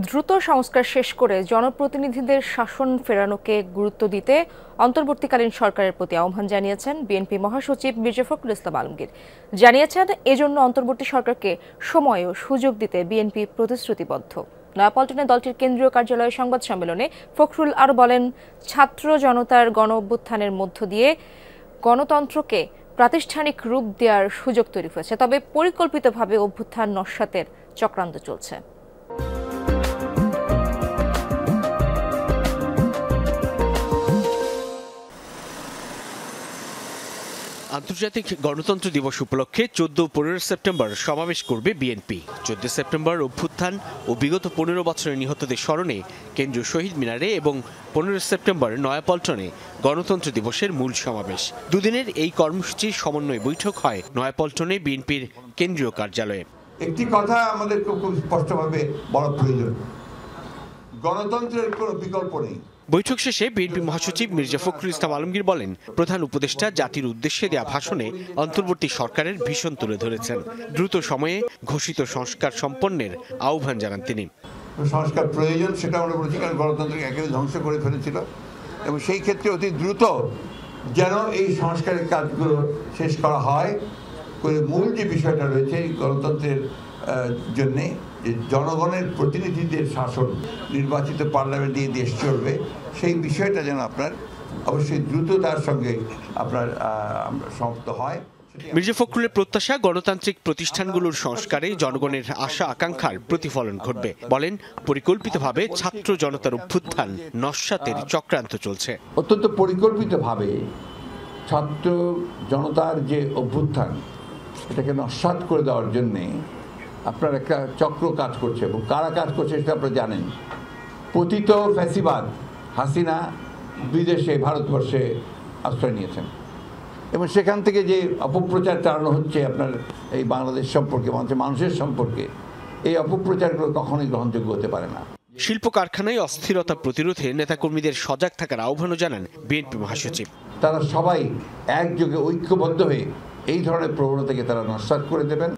দ্রুত সংস্কার শেষ করে জনপ্রতিনিধিদের শাসন ফেরানোকে গুরুত্ব দিতে অন্তর্বর্তীকালীন সরকারের প্রতি আহ্বান জানিয়েছেন বিএনপি মহাসচিব মির্জা ফখরুল ইসলাম আলমগীর। জানিয়েছেন, এজন্য অন্তর্বর্তী সরকারকে সময় ও সুযোগ দিতে বিএনপি প্রতিশ্রুতিবদ্ধ। নয়াপল্টনে দলটির কেন্দ্রীয় কার্যালয়ে সংবাদ সম্মেলনে ফখরুল আরও বলেন, ছাত্র জনতার গণ অভ্যুত্থানের মধ্য দিয়ে গণতন্ত্রকে প্রাতিষ্ঠানিক রূপ দেওয়ার সুযোগ তৈরি হয়েছে, তবে পরিকল্পিতভাবে অভ্যুত্থান নস্যাতের চক্রান্ত চলছে। আন্তর্জাতিক গণতন্ত্র দিবস উপলক্ষে 14 ও 15 সেপ্টেম্বর সমাবেশ করবে বিএনপি। 14 সেপ্টেম্বর অভ্যুত্থান ও বিগত 15 বছরের নিহতদের স্মরণে কেন্দ্রীয় শহীদ মিনারে এবং 15 সেপ্টেম্বর নয়াপল্টনে গণতন্ত্র দিবসের মূল সমাবেশ। দুদিনের এই কর্মসূচির সমন্বয় বৈঠক হয় নয়াপল্টনে বিএনপির কেন্দ্রীয় কার্যালয়ে। একটি কথা আমাদের খুব স্পষ্টভাবে বলা প্রয়োজন, গণতন্ত্রের কোনো বিকল্প নেই। বৈঠক শেষে বিএনপি মহাসচিব মির্জা ফখরুল ইসলাম আলমগীর বলেন, প্রধান উপদেষ্টা জাতির উদ্দেশ্যে দেয়া ভাষণে অন্তর্বর্তী সরকারের ভীষণ তুলে ধরেছেন। দ্রুত সময়ে ঘোষিত সংস্কার সম্পন্নের আহ্বান জানান তিনি। সংস্কার প্রয়োজন, সেটা আমরা বলেছি, কারণ গণতন্ত্রকে একেবারে ধ্বংস করে ফেলেছিল এবং সেই ক্ষেত্রে অতি দ্রুত যেন এই সংস্কারের কাজগুলো শেষ করা হয়। করে মূল যে বিষয়টা রয়েছে এই গণতন্ত্রের জন্যে যে জনগণের প্রতিনিধিদের শাসন, নির্বাচিত পার্লামেন্ট দিয়ে দেশ চলবে, সেই বিষয়টা যেন আপনার অবশ্যই দ্রুততার সঙ্গে আপনার সমাপ্ত হয়। মির্জা ফখরুলের প্রত্যাশা, গণতান্ত্রিক প্রতিষ্ঠানগুলোর সংস্কারে জনগণের আশা আকাঙ্ক্ষার প্রতিফলন ঘটবে। বলেন, পরিকল্পিতভাবে ছাত্র জনতার অভ্যুত্থান নস্যাতের চক্রান্ত চলছে। অত্যন্ত পরিকল্পিতভাবে ছাত্র জনতার যে অভ্যুত্থান, এটাকে নস্যাৎ করে দেওয়ার জন্যে আপনার একটা চক্র কাজ করছে, এবং কারা কাজ করছে সেটা আপনারা জানেন। পতিত ফ্যাসিবাদ হাসিনা বিদেশে ভারতবর্ষে আশ্রয় নিয়েছেন এবং সেখান থেকে যে অপপ্রচার চালানো হচ্ছে আপনার এই বাংলাদেশ সম্পর্কে, মানুষের সম্পর্কে, এই অপপ্রচারগুলো কখনোই গ্রহণযোগ্য হতে পারে না। শিল্প কারখানায় অস্থিরতা প্রতিরোধে নেতাকর্মীদের সজাগ থাকার আহ্বানও জানান বিএনপি মহাসচিব। তারা সবাই একযোগে ঐক্যবদ্ধ হয়ে এই ধরনের প্রবণতাকে তারা নস্যাৎ করে দেবেন।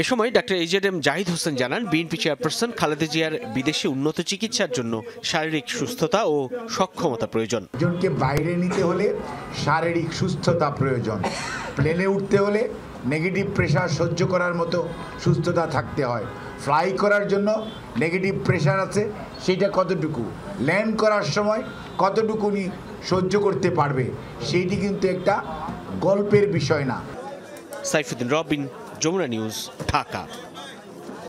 এ সময় ডাক্তার এজেডএম জাহিদ হোসেন জানান, বিএনপি চেয়ারপারসন খালেদা জিয়ার বিদেশে উন্নত চিকিৎসার জন্য শারীরিক সুস্থতা ও সক্ষমতা প্রয়োজন। একজনকে বাইরে নিতে হলে শারীরিক সুস্থতা প্রয়োজন। প্লেনে উঠতে হলে নেগেটিভ প্রেশার সহ্য করার মতো সুস্থতা থাকতে হয়। ফ্লাই করার জন্য নেগেটিভ প্রেশার আছে, সেটা কতটুকু, ল্যান্ড করার সময় কতটুকু সহ্য করতে পারবে, সেইটি কিন্তু একটা গল্পের বিষয় না। সাইফুদ্দিন রবিন, যমুনা নিউজ, ঢাকা।